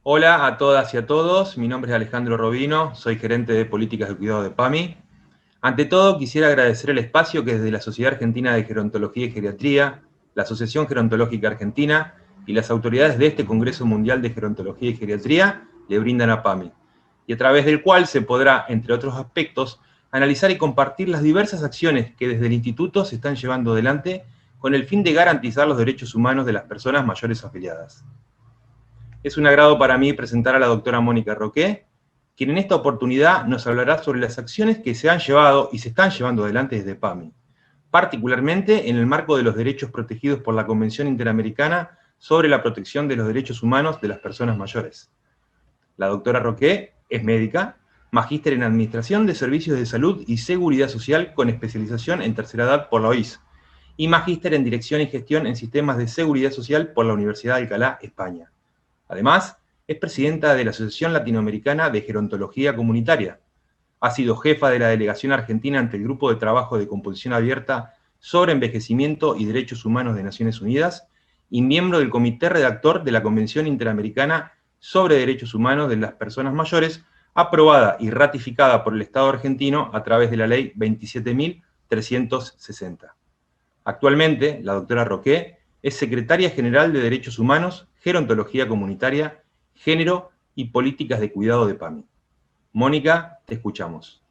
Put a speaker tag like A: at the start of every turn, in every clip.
A: Hola a todas y a todos, mi nombre es Alejandro Robino, soy gerente de políticas de cuidado de PAMI. Ante todo, quisiera agradecer el espacio que desde la Sociedad Argentina de Gerontología y Geriatría, la Asociación Gerontológica Argentina y las autoridades de este Congreso Mundial de Gerontología y Geriatría le brindan a PAMI, y a través del cual se podrá, entre otros aspectos, analizar y compartir las diversas acciones que desde el Instituto se están llevando adelante con el fin de garantizar los derechos humanos de las personas mayores afiliadas. Es un agrado para mí presentar a la doctora Mónica Roqué, quien en esta oportunidad nos hablará sobre las acciones que se han llevado y se están llevando adelante desde PAMI, particularmente en el marco de los derechos protegidos por la Convención Interamericana sobre la protección de los derechos humanos de las personas mayores. La doctora Roqué es médica, magíster en Administración de Servicios de Salud y Seguridad Social con especialización en tercera edad por la OIS y magíster en Dirección y Gestión en Sistemas de Seguridad Social por la Universidad de Alcalá, España. Además, es presidenta de la Asociación Latinoamericana de Gerontología Comunitaria. Ha sido jefa de la delegación argentina ante el Grupo de Trabajo de Composición Abierta sobre Envejecimiento y Derechos Humanos de Naciones Unidas y miembro del Comité Redactor de la Convención Interamericana sobre Derechos Humanos de las Personas Mayores, aprobada y ratificada por el Estado argentino a través de la Ley 27.360. Actualmente, la doctora Roqué es secretaria general de Derechos Humanos, Gerontología Comunitaria, Género y Políticas de Cuidado de PAMI. Mónica, te escuchamos.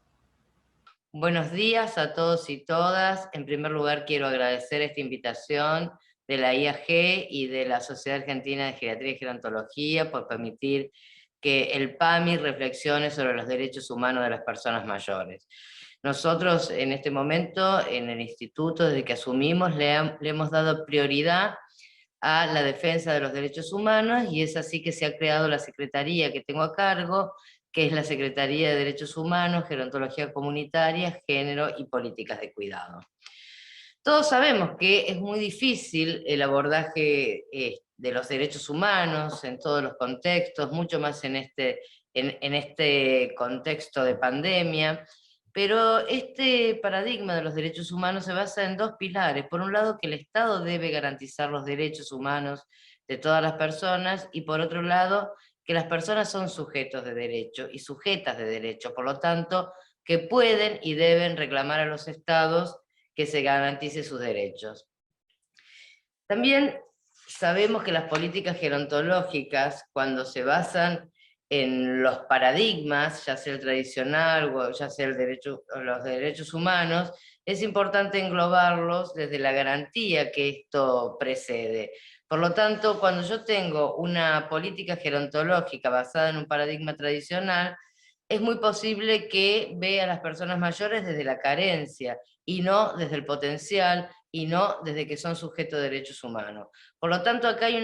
B: Buenos días a todos y todas. En primer lugar, quiero agradecer esta invitación de la IAG y de la Sociedad Argentina de Geriatría y Gerontología por permitir que el PAMI reflexione sobre los derechos humanos de las personas mayores. Nosotros en este momento, en el instituto, desde que asumimos, le hemos dado prioridad a la defensa de los derechos humanos y es así que se ha creado la secretaría que tengo a cargo, que es la Secretaría de Derechos Humanos, Gerontología Comunitaria, Género y Políticas de Cuidado. Todos sabemos que es muy difícil el abordaje de los derechos humanos en todos los contextos, mucho más en este contexto de pandemia, pero este paradigma de los derechos humanos se basa en dos pilares. Por un lado, que el Estado debe garantizar los derechos humanos de todas las personas, y por otro lado, que las personas son sujetos de derecho y sujetas de derecho, por lo tanto, que pueden y deben reclamar a los estados que se garantice sus derechos. También sabemos que las políticas gerontológicas, cuando se basan en los paradigmas, ya sea el tradicional o ya sea los derechos humanos, es importante englobarlos desde la garantía que esto precede. Por lo tanto, cuando yo tengo una política gerontológica basada en un paradigma tradicional, es muy posible que vea a las personas mayores desde la carencia y no desde el potencial y no desde que son sujetos de derechos humanos. Por lo tanto, acá hay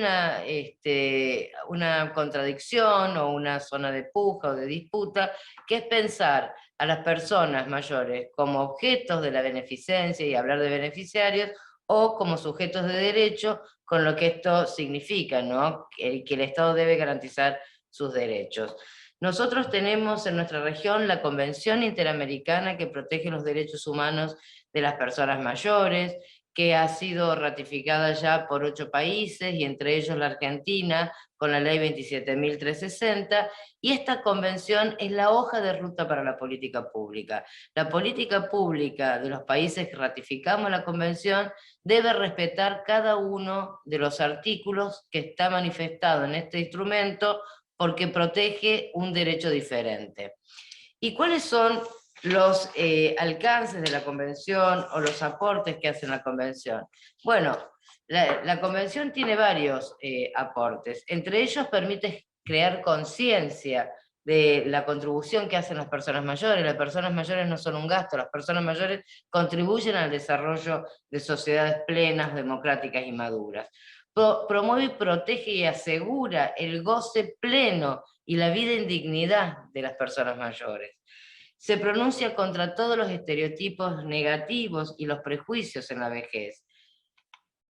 B: una contradicción o una zona de puja o de disputa, que es pensar a las personas mayores como objetos de la beneficencia y hablar de beneficiarios, o como sujetos de derecho, con lo que esto significa, ¿no? Que el Estado debe garantizar sus derechos. Nosotros tenemos en nuestra región la Convención Interamericana que protege los derechos humanos de las personas mayores, que ha sido ratificada ya por 8 países, y entre ellos la Argentina, con la ley 27.360, y esta convención es la hoja de ruta para la política pública. La política pública de los países que ratificamos la convención debe respetar cada uno de los artículos que está manifestado en este instrumento, porque protege un derecho diferente. ¿Y cuáles son los alcances de la convención o los aportes que hace la convención? Bueno, la convención tiene varios aportes. Entre ellos permite crear conciencia de la contribución que hacen las personas mayores. Las personas mayores no son un gasto, las personas mayores contribuyen al desarrollo de sociedades plenas, democráticas y maduras. Promueve, protege y asegura el goce pleno y la vida en dignidad de las personas mayores. Se pronuncia contra todos los estereotipos negativos y los prejuicios en la vejez.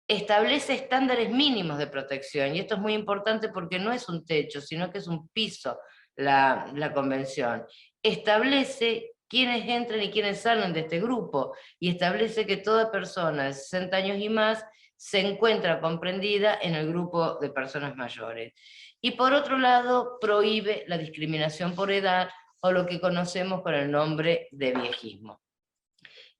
B: Establece estándares mínimos de protección, y esto es muy importante porque no es un techo, sino que es un piso la convención. Establece quiénes entran y quiénes salen de este grupo, y establece que toda persona de 60 años y más se encuentra comprendida en el grupo de personas mayores. Y por otro lado, prohíbe la discriminación por edad o lo que conocemos con el nombre de viejismo.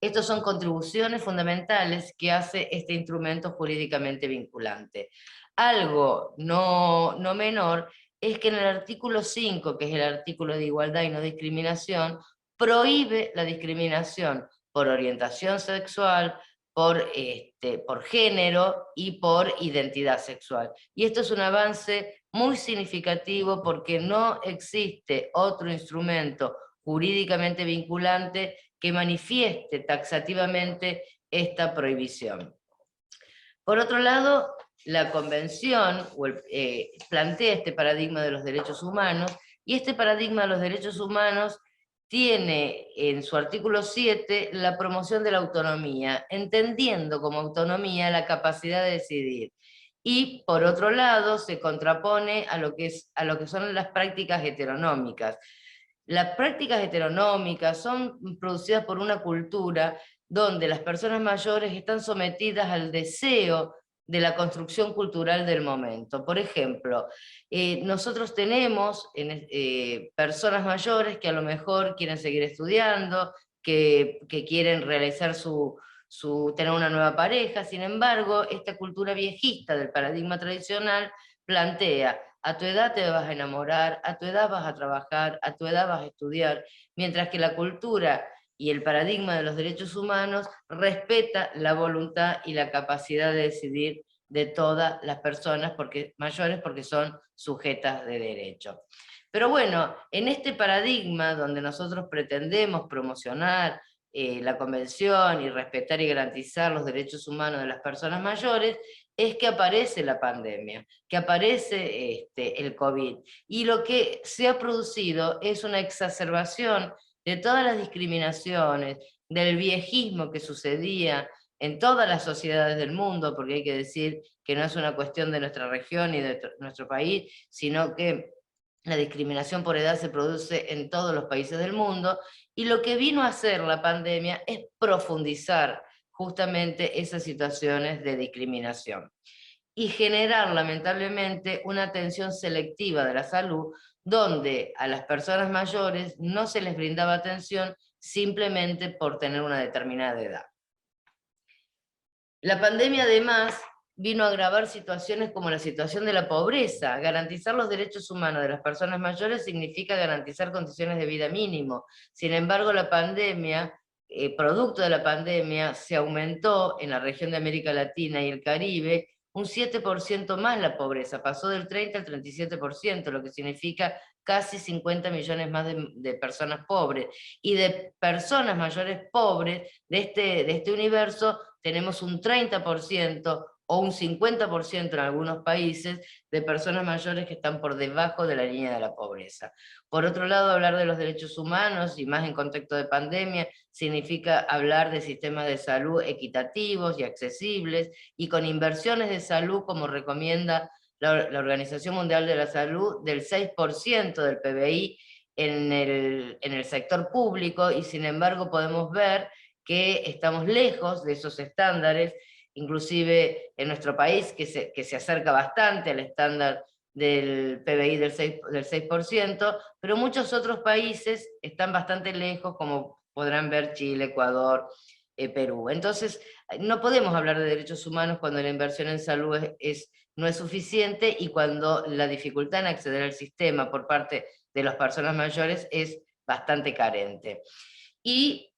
B: Estas son contribuciones fundamentales que hace este instrumento jurídicamente vinculante. Algo no menor es que en el artículo 5, que es el artículo de igualdad y no discriminación, prohíbe la discriminación por orientación sexual, por género y por identidad sexual. Y esto es un avance muy significativo porque no existe otro instrumento jurídicamente vinculante que manifieste taxativamente esta prohibición. Por otro lado, la Convención plantea este paradigma de los derechos humanos, y este paradigma de los derechos humanos tiene en su artículo 7 la promoción de la autonomía, entendiendo como autonomía la capacidad de decidir. Y por otro lado se contrapone a lo que son las prácticas heteronómicas. Las prácticas heteronómicas son producidas por una cultura donde las personas mayores están sometidas al deseo de la construcción cultural del momento. Por ejemplo, nosotros tenemos personas mayores que a lo mejor quieren seguir estudiando, que quieren realizar tener una nueva pareja. Sin embargo, esta cultura viejista del paradigma tradicional plantea: a tu edad te vas a enamorar, a tu edad vas a trabajar, a tu edad vas a estudiar, mientras que la cultura y el paradigma de los derechos humanos respeta la voluntad y la capacidad de decidir de todas las personas mayores, porque son sujetas de derecho. Pero bueno, en este paradigma donde nosotros pretendemos promocionar la Convención y respetar y garantizar los derechos humanos de las personas mayores, es que aparece la pandemia, que aparece el COVID. Y lo que se ha producido es una exacerbación de todas las discriminaciones, del viejismo que sucedía en todas las sociedades del mundo, porque hay que decir que no es una cuestión de nuestra región y de nuestro país, sino que la discriminación por edad se produce en todos los países del mundo, y lo que vino a hacer la pandemia es profundizar justamente esas situaciones de discriminación y generar lamentablemente una atención selectiva de la salud, donde a las personas mayores no se les brindaba atención simplemente por tener una determinada edad. La pandemia además vino a agravar situaciones como la situación de la pobreza. Garantizar los derechos humanos de las personas mayores significa garantizar condiciones de vida mínimo. Sin embargo, la pandemia, producto de la pandemia, se aumentó en la región de América Latina y el Caribe un 7% más la pobreza, pasó del 30 al 37%, lo que significa casi 50 millones más de personas pobres. Y de personas mayores pobres de este universo, tenemos un 30% o un 50% en algunos países de personas mayores que están por debajo de la línea de la pobreza. Por otro lado, hablar de los derechos humanos, y más en contexto de pandemia, significa hablar de sistemas de salud equitativos y accesibles, y con inversiones de salud, como recomienda la Organización Mundial de la Salud, del 6% del PBI en el sector público, y sin embargo podemos ver que estamos lejos de esos estándares, inclusive en nuestro país, que se acerca bastante al estándar del PBI del 6%, pero muchos otros países están bastante lejos, como podrán ver Chile, Ecuador, Perú. Entonces, no podemos hablar de derechos humanos cuando la inversión en salud no es suficiente, y cuando la dificultad en acceder al sistema por parte de las personas mayores es bastante carente. Y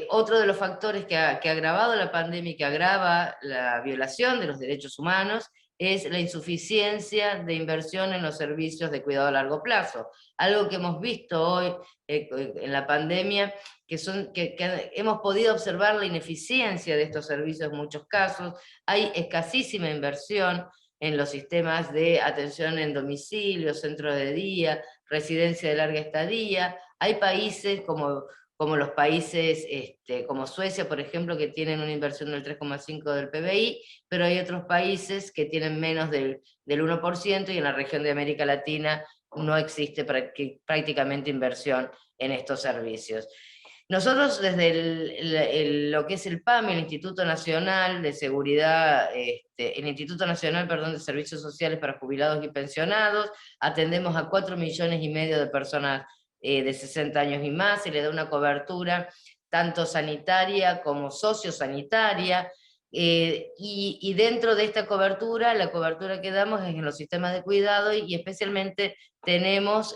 B: otro de los factores que ha agravado la pandemia y que agrava la violación de los derechos humanos es la insuficiencia de inversión en los servicios de cuidado a largo plazo. Algo que hemos visto hoy en la pandemia, que hemos podido observar la ineficiencia de estos servicios en muchos casos. Hay escasísima inversión en los sistemas de atención en domicilio, centro de día, residencia de larga estadía. Hay países como los países como Suecia, por ejemplo, que tienen una inversión del 3,5% del PBI, pero hay otros países que tienen menos del 1%, y en la región de América Latina no existe prácticamente inversión en estos servicios. Nosotros desde lo que es el PAMI, el Instituto Nacional de Seguridad, el Instituto Nacional, perdón, de Servicios Sociales para Jubilados y Pensionados, atendemos a 4,5 millones de personas de 60 años y más, se le da una cobertura tanto sanitaria como sociosanitaria, y dentro de esta cobertura, la cobertura que damos es en los sistemas de cuidado, y especialmente tenemos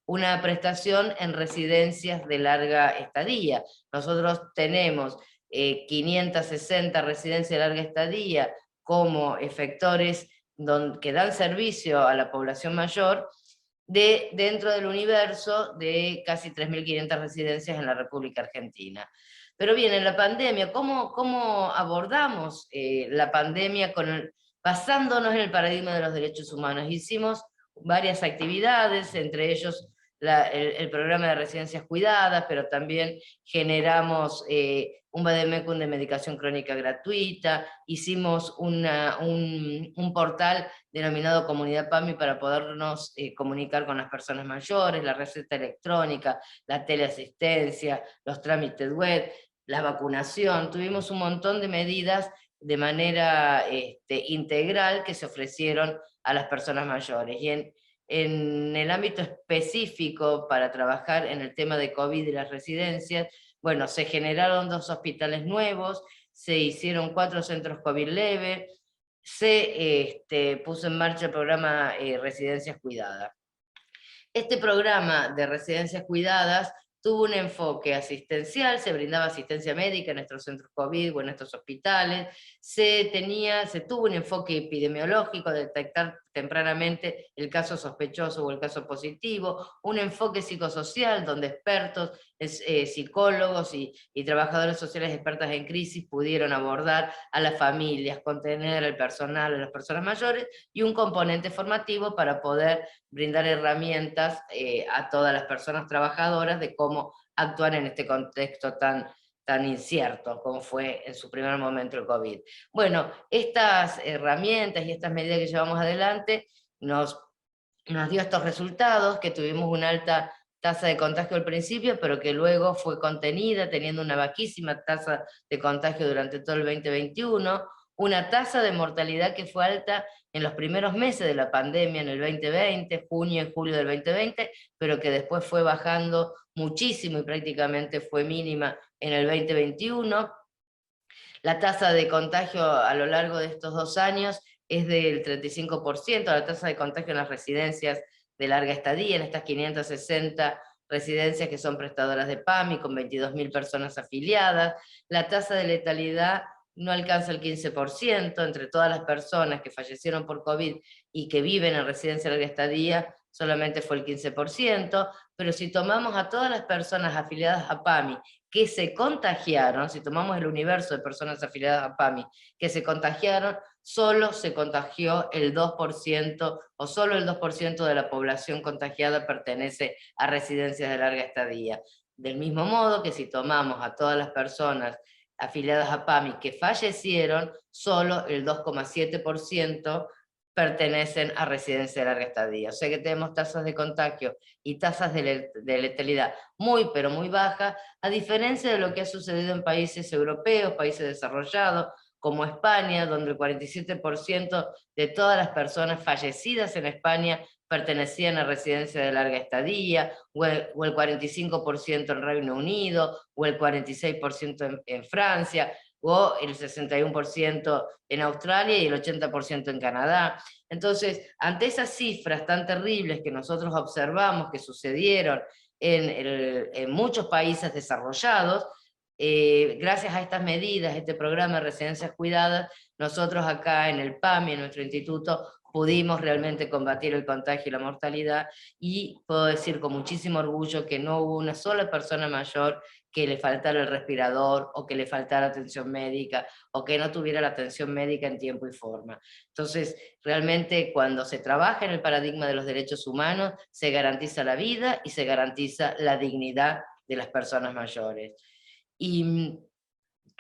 B: una prestación en residencias de larga estadía. Nosotros tenemos 560 residencias de larga estadía como efectores que dan servicio a la población mayor, dentro del universo de casi 3.500 residencias en la República Argentina. Pero bien, en la pandemia, ¿cómo abordamos la pandemia basándonos en el paradigma de los derechos humanos? Hicimos varias actividades, entre ellos el programa de residencias cuidadas, pero también generamos un vademecum de medicación crónica gratuita, hicimos un portal denominado Comunidad PAMI para podernos comunicar con las personas mayores, la receta electrónica, la teleasistencia, los trámites web, la vacunación. Tuvimos un montón de medidas de manera integral que se ofrecieron a las personas mayores. Y en el ámbito específico para trabajar en el tema de COVID y las residencias, bueno, se generaron 2 hospitales nuevos, se hicieron 4 centros COVID leve, se puso en marcha el programa Residencias Cuidadas. Este programa de residencias cuidadas tuvo un enfoque asistencial, se brindaba asistencia médica en nuestros centros COVID o en nuestros hospitales, se tuvo un enfoque epidemiológico, de detectar tempranamente el caso sospechoso o el caso positivo, un enfoque psicosocial donde expertos, psicólogos y trabajadores sociales expertas en crisis pudieron abordar a las familias, contener al personal, a las personas mayores, y un componente formativo para poder brindar herramientas a todas las personas trabajadoras de cómo actuar en este contexto tan incierto como fue en su primer momento el COVID. Bueno, estas herramientas y estas medidas que llevamos adelante nos dio estos resultados, que tuvimos una alta tasa de contagio al principio, pero que luego fue contenida, teniendo una bajísima tasa de contagio durante todo el 2021, una tasa de mortalidad que fue alta en los primeros meses de la pandemia, en el 2020, junio y julio del 2020, pero que después fue bajando muchísimo y prácticamente fue mínima en el 2021. La tasa de contagio a lo largo de estos 2 años es del 35%, la tasa de contagio en las residencias de larga estadía, en estas 560 residencias que son prestadoras de PAMI, con 22.000 personas afiliadas. La tasa de letalidad no alcanza el 15%, entre todas las personas que fallecieron por COVID y que viven en residencia de larga estadía, solamente fue el 15%, pero si tomamos a todas las personas afiliadas a PAMI que se contagiaron, si tomamos el universo de personas afiliadas a PAMI que se contagiaron, solo se contagió el 2%, o solo el 2% de la población contagiada pertenece a residencias de larga estadía. Del mismo modo que si tomamos a todas las personas afiliadas a PAMI que fallecieron, solo el 2,7% pertenecen a residencia de larga estadía. O sea que tenemos tasas de contagio y tasas de letalidad muy, pero muy bajas, a diferencia de lo que ha sucedido en países europeos, países desarrollados, como España, donde el 47% de todas las personas fallecidas en España pertenecían a residencia de larga estadía, o el 45% en Reino Unido, o el 46% en Francia, o el 61% en Australia y el 80% en Canadá. Entonces, ante esas cifras tan terribles que nosotros observamos que sucedieron en muchos países desarrollados, gracias a estas medidas, este programa de residencias cuidadas, nosotros acá en el PAMI, en nuestro instituto, pudimos realmente combatir el contagio y la mortalidad, y puedo decir con muchísimo orgullo que no hubo una sola persona mayor que le faltara el respirador, o que le faltara atención médica, o que no tuviera la atención médica en tiempo y forma. Entonces, realmente cuando se trabaja en el paradigma de los derechos humanos, se garantiza la vida y se garantiza la dignidad de las personas mayores. Y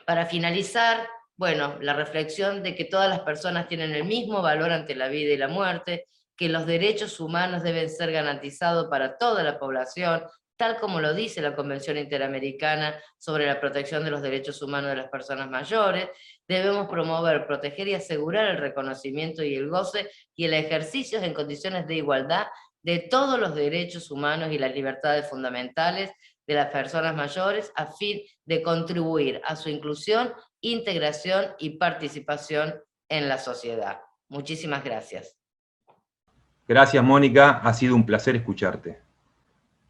B: para finalizar, bueno, la reflexión de que todas las personas tienen el mismo valor ante la vida y la muerte, que los derechos humanos deben ser garantizados para toda la población, tal como lo dice la Convención Interamericana sobre la protección de los derechos humanos de las personas mayores. Debemos promover, proteger y asegurar el reconocimiento y el goce y el ejercicio en condiciones de igualdad de todos los derechos humanos y las libertades fundamentales de las personas mayores a fin de contribuir a su inclusión, integración y participación en la sociedad. Muchísimas gracias.
A: Gracias, Mónica, ha sido un placer escucharte.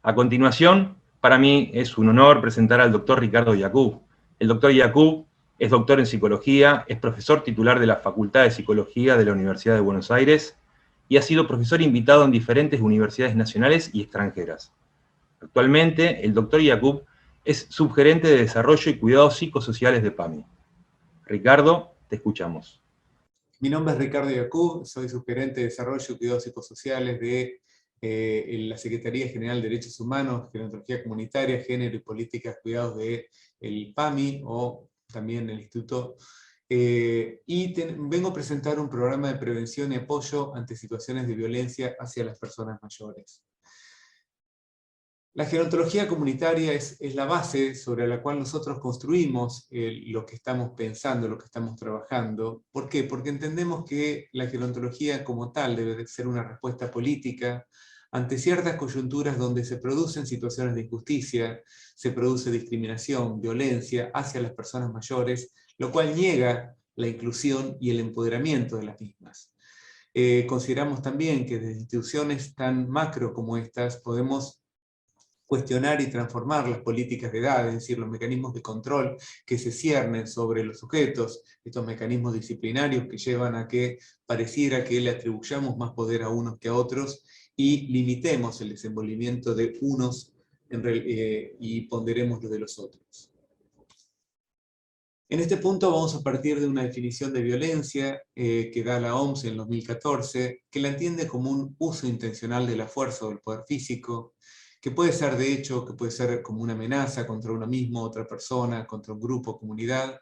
A: A continuación, para mí es un honor presentar al doctor Ricardo Yacoub. El doctor Yacoub es doctor en psicología, es profesor titular de la Facultad de Psicología de la Universidad de Buenos Aires y ha sido profesor invitado en diferentes universidades nacionales y extranjeras. Actualmente, el doctor Yacoub es subgerente de Desarrollo y Cuidados Psicosociales de PAMI. Ricardo, te escuchamos.
C: Mi nombre es Ricardo Yacoub, soy subgerente de Desarrollo y Cuidados Psicosociales de la Secretaría General de Derechos Humanos, Gerontología Comunitaria, Género y Políticas Cuidados del PAMI, o también el Instituto. Vengo a presentar un programa de prevención y apoyo ante situaciones de violencia hacia las personas mayores. La gerontología comunitaria es la base sobre la cual nosotros construimos lo que estamos pensando, lo que estamos trabajando. ¿Por qué? Porque entendemos que la gerontología como tal debe de ser una respuesta política ante ciertas coyunturas donde se producen situaciones de injusticia, se produce discriminación, violencia hacia las personas mayores, lo cual niega la inclusión y el empoderamiento de las mismas. Consideramos también que desde instituciones tan macro como estas podemos cuestionar y transformar las políticas de edad, es decir, los mecanismos de control que se ciernen sobre los sujetos, estos mecanismos disciplinarios que llevan a que pareciera que le atribuyamos más poder a unos que a otros y limitemos el desenvolvimiento de unos y ponderemos lo de los otros. En este punto vamos a partir de una definición de violencia que da la OMS en 2014, que la entiende como un uso intencional de la fuerza o del poder físico, que puede ser de hecho, que puede ser como una amenaza contra uno mismo, otra persona, contra un grupo, comunidad,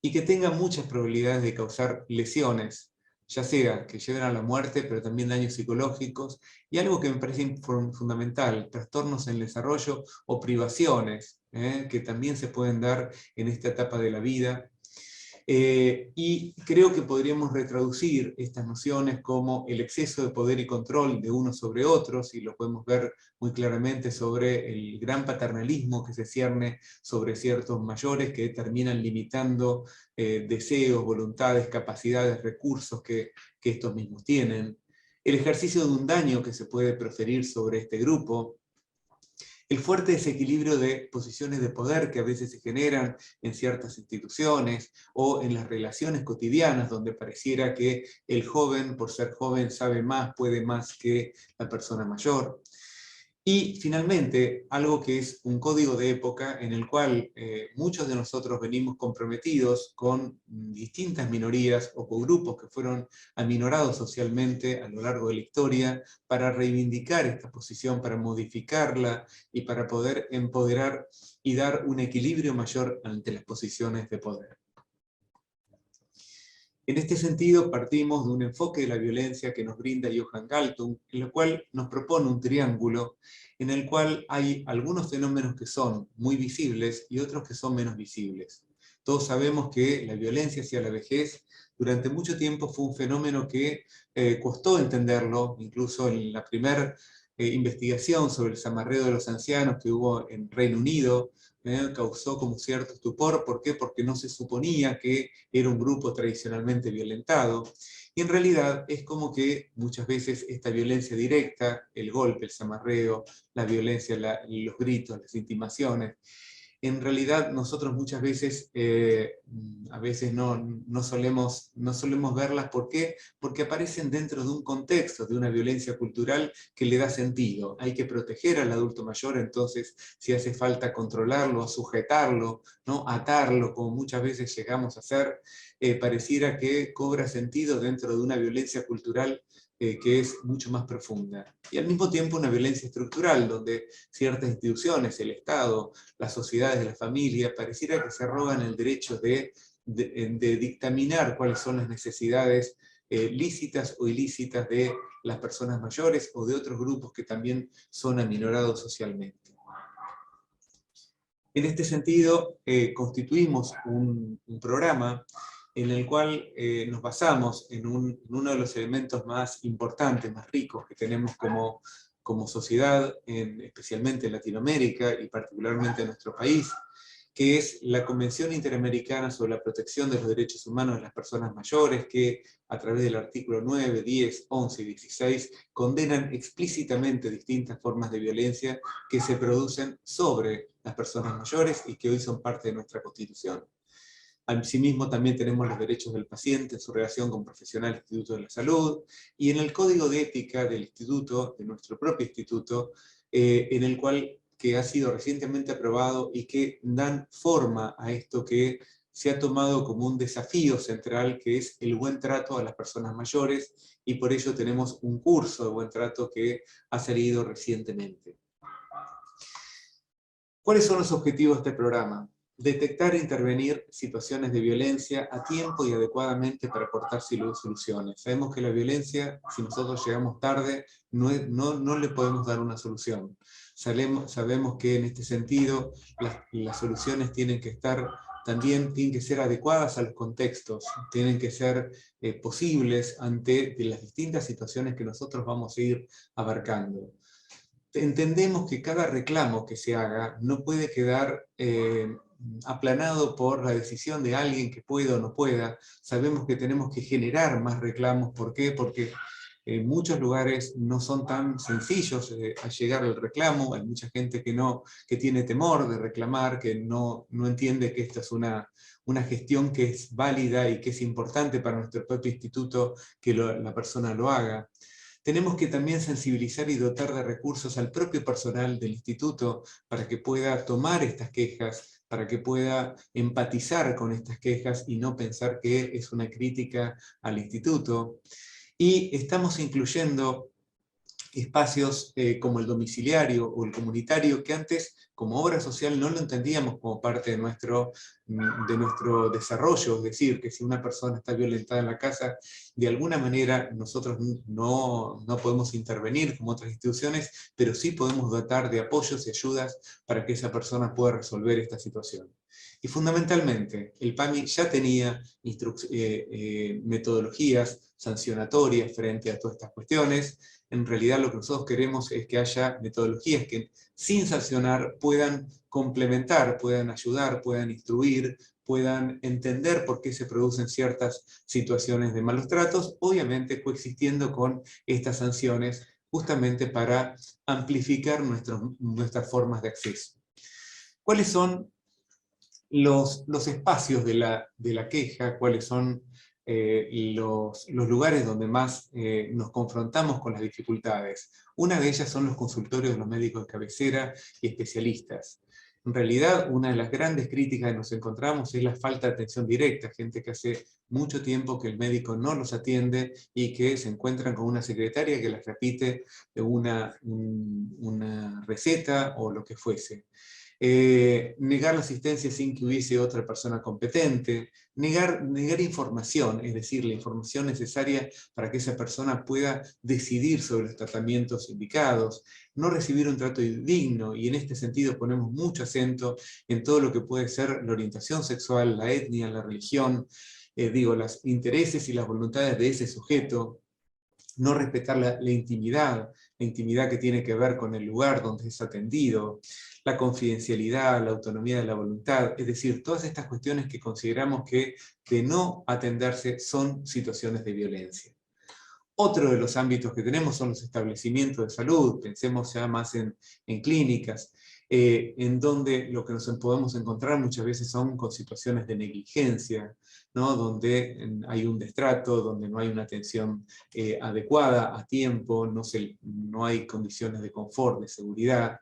C: y que tenga muchas probabilidades de causar lesiones, ya sea que lleven a la muerte, pero también daños psicológicos, y algo que me parece fundamental, trastornos en el desarrollo o privaciones, que también se pueden dar en esta etapa de la vida. Y creo que podríamos retraducir estas nociones como el exceso de poder y control de unos sobre otros, y lo podemos ver muy claramente sobre el gran paternalismo que se cierne sobre ciertos mayores que terminan limitando deseos, voluntades, capacidades, recursos que estos mismos tienen. El ejercicio de un daño que se puede proferir sobre este grupo, el fuerte desequilibrio de posiciones de poder que a veces se generan en ciertas instituciones o en las relaciones cotidianas donde pareciera que el joven, por ser joven, sabe más, puede más que la persona mayor. Y finalmente, algo que es un código de época en el cual muchos de nosotros venimos comprometidos con distintas minorías o con grupos que fueron aminorados socialmente a lo largo de la historia para reivindicar esta posición, para modificarla y para poder empoderar y dar un equilibrio mayor ante las posiciones de poder. En este sentido, partimos de un enfoque de la violencia que nos brinda Johan Galtung, en el cual nos propone un triángulo en el cual hay algunos fenómenos que son muy visibles y otros que son menos visibles. Todos sabemos que la violencia hacia la vejez durante mucho tiempo fue un fenómeno que costó entenderlo, incluso en la primera investigación sobre el zamarreo de los ancianos que hubo en Reino Unido, causó como cierto estupor. ¿Por qué? Porque no se suponía que era un grupo tradicionalmente violentado. Y en realidad es como que muchas veces esta violencia directa, el golpe, el zamarreo, la violencia, los gritos, las intimaciones, en realidad nosotros muchas veces, a veces no solemos verlas. ¿Por qué? Porque aparecen dentro de un contexto, de una violencia cultural que le da sentido. Hay que proteger al adulto mayor, entonces si hace falta controlarlo, sujetarlo, ¿no? Atarlo, como muchas veces llegamos a hacer, pareciera que cobra sentido dentro de una violencia cultural que es mucho más profunda. Y al mismo tiempo una violencia estructural, donde ciertas instituciones, el Estado, las sociedades de la familia, pareciera que se arrogan el derecho de dictaminar cuáles son las necesidades lícitas o ilícitas de las personas mayores o de otros grupos que también son aminorados socialmente. En este sentido, constituimos un programa en el cual nos basamos en uno de los elementos más importantes, más ricos que tenemos como sociedad, especialmente en Latinoamérica y particularmente en nuestro país, que es la Convención Interamericana sobre la Protección de los Derechos Humanos de las Personas Mayores, que a través del artículo 9, 10, 11 y 16 condenan explícitamente distintas formas de violencia que se producen sobre las personas mayores y que hoy son parte de nuestra Constitución. Asimismo, también tenemos los derechos del paciente en su relación con profesional del Instituto de la Salud, y en el Código de Ética del Instituto, de nuestro propio Instituto, en el cual que ha sido recientemente aprobado y que dan forma a esto que se ha tomado como un desafío central, que es el buen trato a las personas mayores, y por ello tenemos un curso de buen trato que ha salido recientemente. ¿Cuáles son los objetivos de este programa? Detectar e intervenir situaciones de violencia a tiempo y adecuadamente para aportar soluciones. Sabemos que la violencia, si nosotros llegamos tarde, no le podemos dar una solución. Sabemos que en este sentido las soluciones tienen que ser adecuadas a los contextos, tienen que ser posibles ante las distintas situaciones que nosotros vamos a ir abarcando. Entendemos que cada reclamo que se haga no puede quedar aplanado por la decisión de alguien que pueda o no pueda. Sabemos que tenemos que generar más reclamos. ¿Por qué? Porque en muchos lugares no son tan sencillos a llegar al reclamo. Hay mucha gente que tiene temor de reclamar, que no entiende que esta es una gestión que es válida y que es importante para nuestro propio instituto que la persona lo haga. Tenemos que también sensibilizar y dotar de recursos al propio personal del instituto para que pueda tomar estas quejas, para que pueda empatizar con estas quejas y no pensar que es una crítica al instituto. Y estamos incluyendo espacios como el domiciliario o el comunitario, que antes como obra social no lo entendíamos como parte de nuestro desarrollo, es decir, que si una persona está violentada en la casa, de alguna manera nosotros no podemos intervenir como otras instituciones, pero sí podemos dotar de apoyos y ayudas para que esa persona pueda resolver esta situación. Y fundamentalmente, el PAMI ya tenía metodologías sancionatorias frente a todas estas cuestiones. En realidad lo que nosotros queremos es que haya metodologías que sin sancionar puedan complementar, puedan ayudar, puedan instruir, puedan entender por qué se producen ciertas situaciones de malos tratos, obviamente coexistiendo con estas sanciones justamente para amplificar nuestras formas de acceso. ¿Cuáles son los espacios de la queja? ¿Cuáles son los lugares donde más nos confrontamos con las dificultades? Una de ellas son los consultorios de los médicos de cabecera y especialistas. En realidad, una de las grandes críticas que nos encontramos es la falta de atención directa, gente que hace mucho tiempo que el médico no los atiende y que se encuentran con una secretaria que les repite una receta o lo que fuese. Negar la asistencia sin que hubiese otra persona competente, negar información, es decir, la información necesaria para que esa persona pueda decidir sobre los tratamientos indicados, no recibir un trato digno, y en este sentido ponemos mucho acento en todo lo que puede ser la orientación sexual, la etnia, la religión, los intereses y las voluntades de ese sujeto, no respetar la intimidad que tiene que ver con el lugar donde es atendido, la confidencialidad, la autonomía de la voluntad, es decir, todas estas cuestiones que consideramos que de no atenderse son situaciones de violencia. Otro de los ámbitos que tenemos son los establecimientos de salud, pensemos ya más en clínicas, en donde lo que nos podemos encontrar muchas veces son con situaciones de negligencia, ¿no? Donde hay un destrato, donde no hay una atención adecuada a tiempo, no hay condiciones de confort, de seguridad.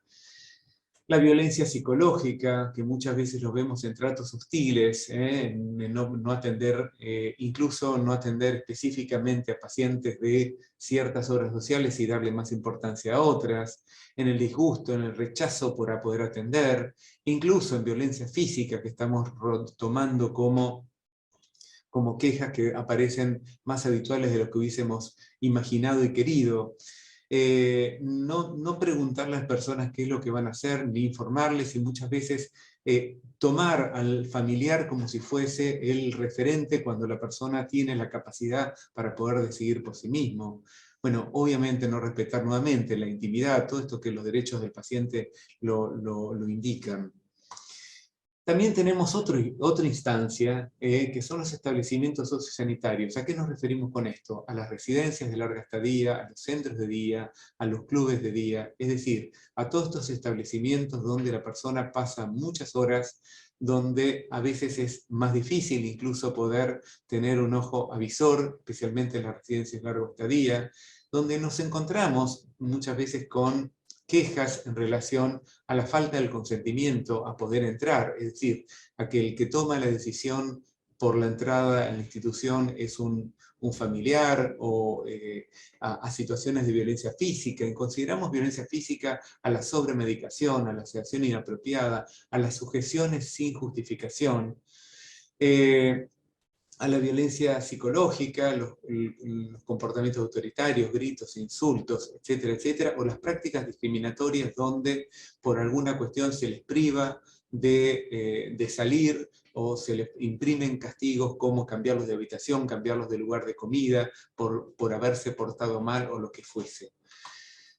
C: La violencia psicológica, que muchas veces lo vemos en tratos hostiles, en no atender, incluso no atender específicamente a pacientes de ciertas obras sociales y darle más importancia a otras, en el disgusto, en el rechazo por poder atender, incluso en violencia física que estamos tomando como quejas que aparecen más habituales de lo que hubiésemos imaginado y querido. No preguntarle a las personas qué es lo que van a hacer, ni informarles, y muchas veces tomar al familiar como si fuese el referente cuando la persona tiene la capacidad para poder decidir por sí mismo. Bueno, obviamente no respetar nuevamente la intimidad, todo esto que los derechos del paciente lo indican. También tenemos otra instancia, que son los establecimientos sociosanitarios. ¿A qué nos referimos con esto? A las residencias de larga estadía, a los centros de día, a los clubes de día, es decir, a todos estos establecimientos donde la persona pasa muchas horas, donde a veces es más difícil incluso poder tener un ojo avisor, especialmente en las residencias de larga estadía, donde nos encontramos muchas veces con quejas en relación a la falta del consentimiento a poder entrar, es decir, a que el que toma la decisión por la entrada en la institución es un familiar, o a situaciones de violencia física. Y consideramos violencia física a la sobremedicación, a la sedación inapropiada, a las sujeciones sin justificación, a la violencia psicológica, los comportamientos autoritarios, gritos, insultos, etcétera, etcétera, o las prácticas discriminatorias donde por alguna cuestión se les priva de salir, o se les imprimen castigos como cambiarlos de habitación, cambiarlos de lugar de comida, por haberse portado mal o lo que fuese.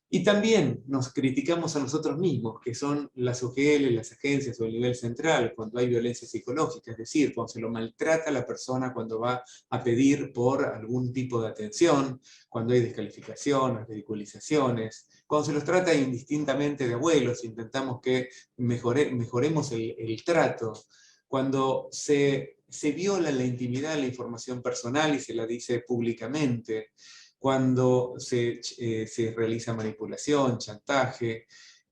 C: Y también nos criticamos a nosotros mismos, que son las UGL, las agencias o el nivel central, cuando hay violencia psicológica, es decir, cuando se lo maltrata a la persona cuando va a pedir por algún tipo de atención, cuando hay descalificaciones, ridiculizaciones, cuando se los trata indistintamente de abuelos, intentamos que mejoremos el trato, cuando se viola la intimidad, la información personal y se la dice públicamente, cuando se realiza manipulación, chantaje,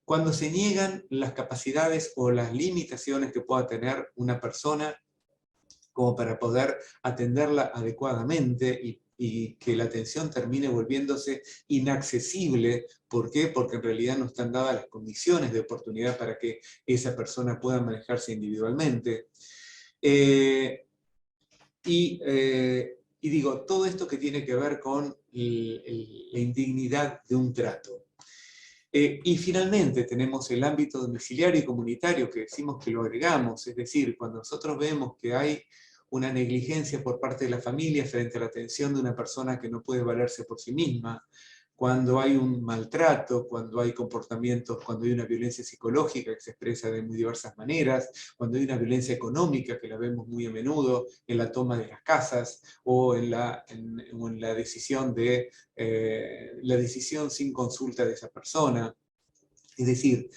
C: cuando se niegan las capacidades o las limitaciones que pueda tener una persona como para poder atenderla adecuadamente y que la atención termine volviéndose inaccesible. ¿Por qué? Porque en realidad no están dadas las condiciones de oportunidad para que esa persona pueda manejarse individualmente. Y digo, todo esto que tiene que ver con la indignidad de un trato. Y finalmente tenemos el ámbito domiciliario y comunitario, que decimos que lo agregamos, es decir, cuando nosotros vemos que hay una negligencia por parte de la familia frente a la atención de una persona que no puede valerse por sí misma, cuando hay un maltrato, cuando hay comportamientos, cuando hay una violencia psicológica que se expresa de muy diversas maneras, cuando hay una violencia económica que la vemos muy a menudo en la toma de las casas, o en la decisión la decisión sin consulta de esa persona. Es decir,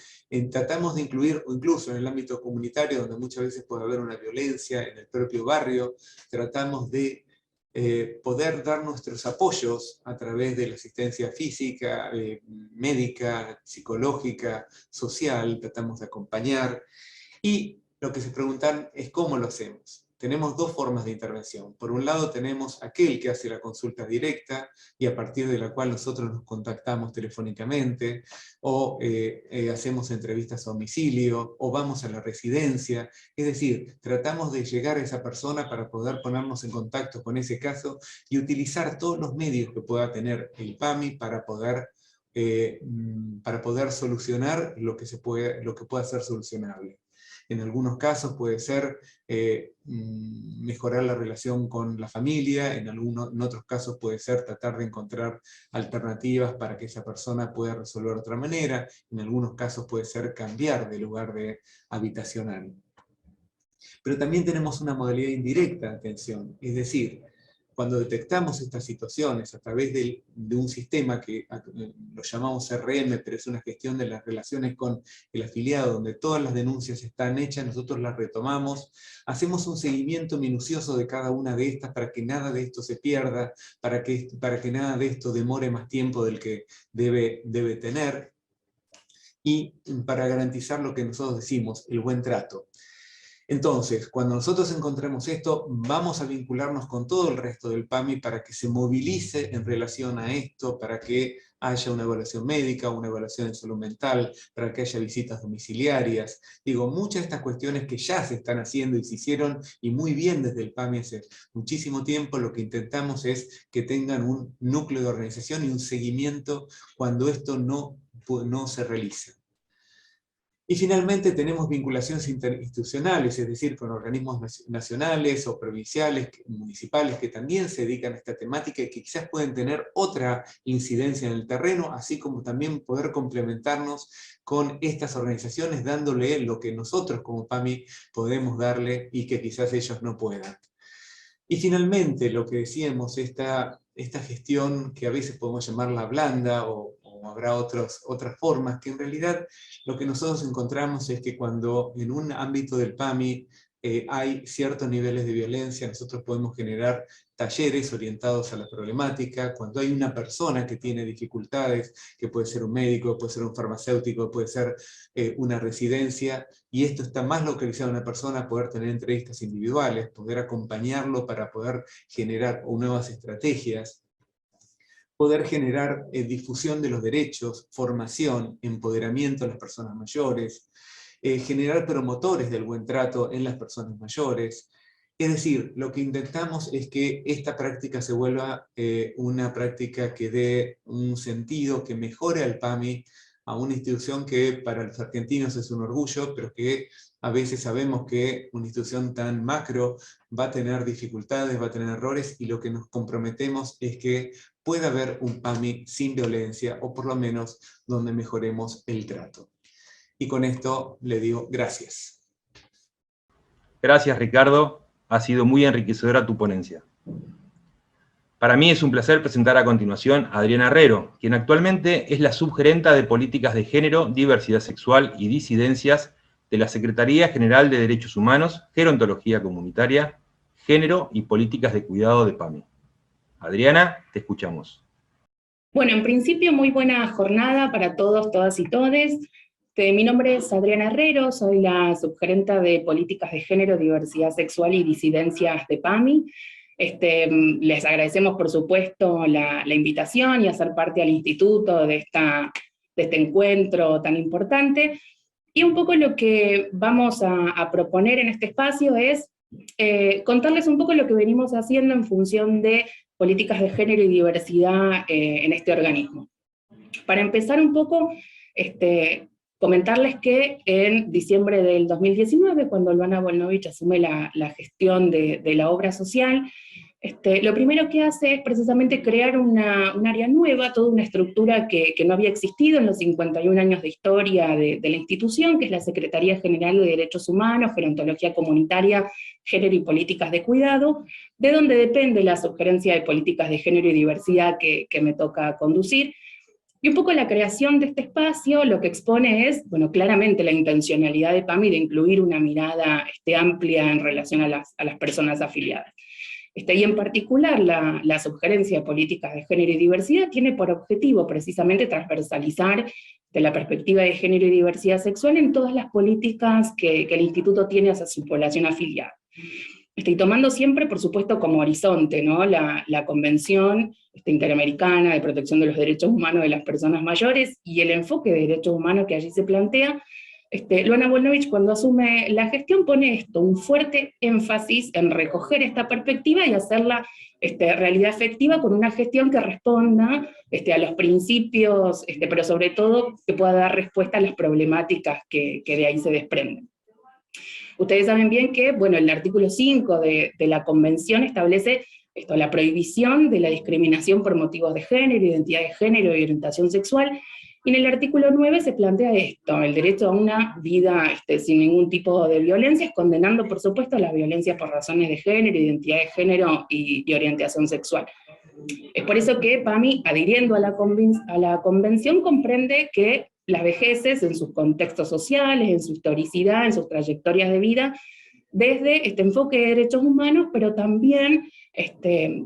C: tratamos de incluir, o incluso en el ámbito comunitario, donde muchas veces puede haber una violencia en el propio barrio, tratamos de poder dar nuestros apoyos a través de la asistencia física, médica, psicológica, social, tratamos de acompañar. Y lo que se preguntan es cómo lo hacemos. Tenemos dos formas de intervención. Por un lado tenemos aquel que hace la consulta directa y a partir de la cual nosotros nos contactamos telefónicamente, o hacemos entrevistas a domicilio, o vamos a la residencia. Es decir, tratamos de llegar a esa persona para poder ponernos en contacto con ese caso y utilizar todos los medios que pueda tener el PAMI para poder solucionar lo que pueda ser solucionable. En algunos casos puede ser mejorar la relación con la familia, en otros casos puede ser tratar de encontrar alternativas para que esa persona pueda resolver de otra manera, en algunos casos puede ser cambiar de lugar habitacional. Pero también tenemos una modalidad indirecta de atención, es decir, cuando detectamos estas situaciones a través de un sistema que lo llamamos CRM, pero es una gestión de las relaciones con el afiliado, donde todas las denuncias están hechas, nosotros las retomamos, hacemos un seguimiento minucioso de cada una de estas para que nada de esto se pierda, para que nada de esto demore más tiempo del que debe tener, y para garantizar lo que nosotros decimos, el buen trato. Entonces, cuando nosotros encontremos esto, vamos a vincularnos con todo el resto del PAMI para que se movilice en relación a esto, para que haya una evaluación médica, una evaluación en salud mental, para que haya visitas domiciliarias. Digo, muchas de estas cuestiones que ya se están haciendo y se hicieron, y muy bien desde el PAMI hace muchísimo tiempo, lo que intentamos es que tengan un núcleo de organización y un seguimiento cuando esto no se realiza. Y finalmente tenemos vinculaciones interinstitucionales, es decir, con organismos nacionales o provinciales, municipales, que también se dedican a esta temática y que quizás pueden tener otra incidencia en el terreno, así como también poder complementarnos con estas organizaciones, dándole lo que nosotros como PAMI podemos darle y que quizás ellos no puedan. Y finalmente, lo que decíamos, esta gestión que a veces podemos llamarla blanda, o habrá otras formas, que en realidad lo que nosotros encontramos es que cuando en un ámbito del PAMI hay ciertos niveles de violencia, nosotros podemos generar talleres orientados a la problemática. Cuando hay una persona que tiene dificultades, que puede ser un médico, puede ser un farmacéutico, puede ser una residencia, y esto está más localizado en una persona, poder tener entrevistas individuales, poder acompañarlo para poder generar nuevas estrategias, poder generar difusión de los derechos, formación, empoderamiento de las personas mayores, generar promotores del buen trato en las personas mayores. Es decir, lo que intentamos es que esta práctica se vuelva una práctica que dé un sentido, que mejore al PAMI, a una institución que para los argentinos es un orgullo, pero que a veces sabemos que una institución tan macro va a tener dificultades, va a tener errores, y lo que nos comprometemos es que pueda haber un PAMI sin violencia, o por lo menos donde mejoremos el trato. Y con esto le digo gracias.
A: Gracias, Ricardo. Ha sido muy enriquecedora tu ponencia. Para mí es un placer presentar a continuación a Adriana Herrero, quien actualmente es la subgerenta de Políticas de Género, Diversidad Sexual y Disidencias de la Secretaría General de Derechos Humanos, Gerontología Comunitaria, Género y Políticas de Cuidado de PAMI. Adriana, te escuchamos.
D: Bueno, en principio, muy buena jornada para todos, todas y todes. Mi nombre es Adriana Herrero, soy la subgerenta de Políticas de Género, Diversidad Sexual y Disidencias de PAMI. Les agradecemos, por supuesto, la invitación y a ser parte al instituto de este encuentro tan importante. Y un poco lo que vamos a proponer en este espacio es contarles un poco lo que venimos haciendo en función de políticas de género y diversidad en este organismo. Para empezar un poco, comentarles que en diciembre del 2019, cuando Luana Volnovich asume la gestión de la obra social, lo primero que hace es precisamente crear un área nueva, toda una estructura que no había existido en los 51 años de historia de la institución, que es la Secretaría General de Derechos Humanos, Gerontología Comunitaria, Género y Políticas de Cuidado, de donde depende la subgerencia de Políticas de Género y Diversidad que me toca conducir. Y un poco la creación de este espacio lo que expone es, bueno, claramente la intencionalidad de PAMI de incluir una mirada amplia en relación a las personas afiliadas. Y en particular la subgerencia de Políticas de Género y Diversidad tiene por objetivo precisamente transversalizar de la perspectiva de género y diversidad sexual en todas las políticas que el instituto tiene hacia su población afiliada. Y tomando siempre, por supuesto, como horizonte, ¿no? la Convención Interamericana de Protección de los Derechos Humanos de las Personas Mayores y el enfoque de derechos humanos que allí se plantea. Luana Volnovich, cuando asume la gestión, pone esto, un fuerte énfasis en recoger esta perspectiva y hacerla realidad efectiva con una gestión que responda a los principios, pero sobre todo que pueda dar respuesta a las problemáticas que de ahí se desprenden. Ustedes saben bien que, bueno, el artículo 5 de la Convención establece la prohibición de la discriminación por motivos de género, identidad de género y orientación sexual, y en el artículo 9 se plantea esto, el derecho a una vida sin ningún tipo de violencias, condenando, por supuesto, las violencias por razones de género, identidad de género y orientación sexual. Es por eso que PAMI, adhiriendo a la Convención, comprende que las vejeces, en sus contextos sociales, en su historicidad, en sus trayectorias de vida, desde este enfoque de derechos humanos, pero también